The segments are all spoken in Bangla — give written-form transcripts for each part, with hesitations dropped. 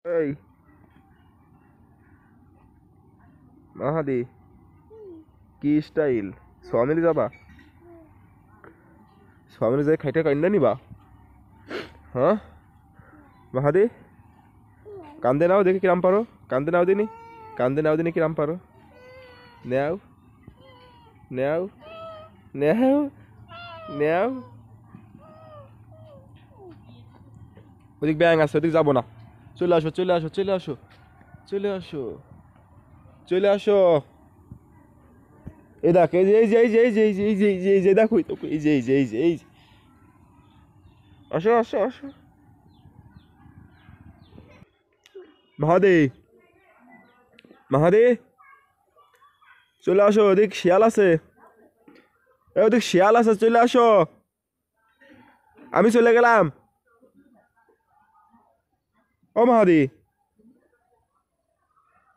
এই মাহাদি কি স্টাইল স্বামীর যাবা স্বামীর যাই খাইটা কাইন্দা নিবা হ্যাঁ মাহাদি কান্দে নাও দেখি কিরাম পারো কান্দে নাও দিনি কিরাম পারো নেও নেও নেও নেও ওদিক ব্যাং আছে ওদিক যাবো না চলে আসো চলে আসো চলে আসো চলে আসো চলে আসো এই দেখ এই যে এই যে এই যে এই যে এই যে এই যে এই যে এই যে দেখো এই যে এই যে এই যে এই যে আসো আসো আসো মাহাদি মাহাদি চলে আসো ওদিক শিয়াল আছে ওদিক শিয়াল আছে চলে আসো আমি চলে গেলাম ও মাহাদি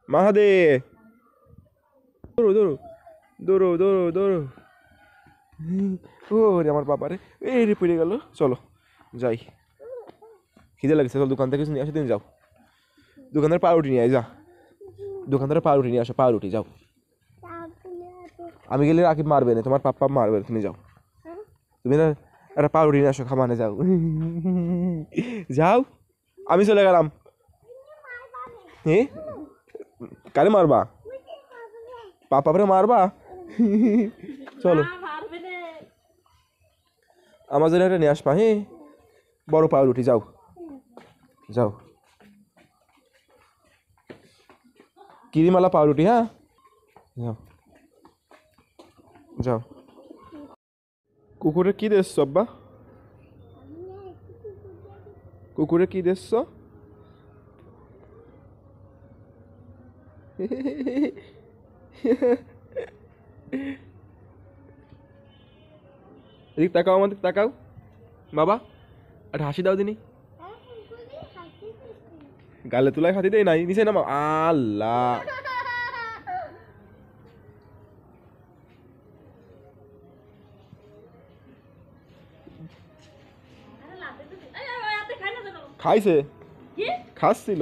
মাহাদি দৌড়ো দৌড়ো দৌড়ো দৌড়ো দৌড়ো ও রে আমার বাবা রে এই রে পড়ে গেল চলো যাই খিদে লাগছে চল দোকান থেকে কিছু নিয়ে আসো তুমি যাও দোকানদার পাউরুটি নিয়ে আয় যা দোকানদার পাউরুটি নিয়ে আসো পাউরুটি যাও আমি গেলে রাকিব মারবে না তোমার পাপ্পা মারবে তুমি যাও তুমি না একটা পাউরুটি নিয়ে আসো খামানে যাও যাও আমি চলে গেলাম কারে মারবা পাপারে মারবা চলো আমার জন্য একটা নিয়ে আসবা বড় পাউরুটি যাও যাও কিরিমালা পাউরুটি হ্যাঁ যাও যাও কুকুরে কি দিচ্ছ আব্বা কুকুরে কি দিচ্ছ এদিক তাকাও আমাদের তাকাও বাবা একটা হাসি দাও দিনি গালে তুলায় খাতি দেয় নাই নিচে নামা আল্লাহ খাইছে খাচ্ছিল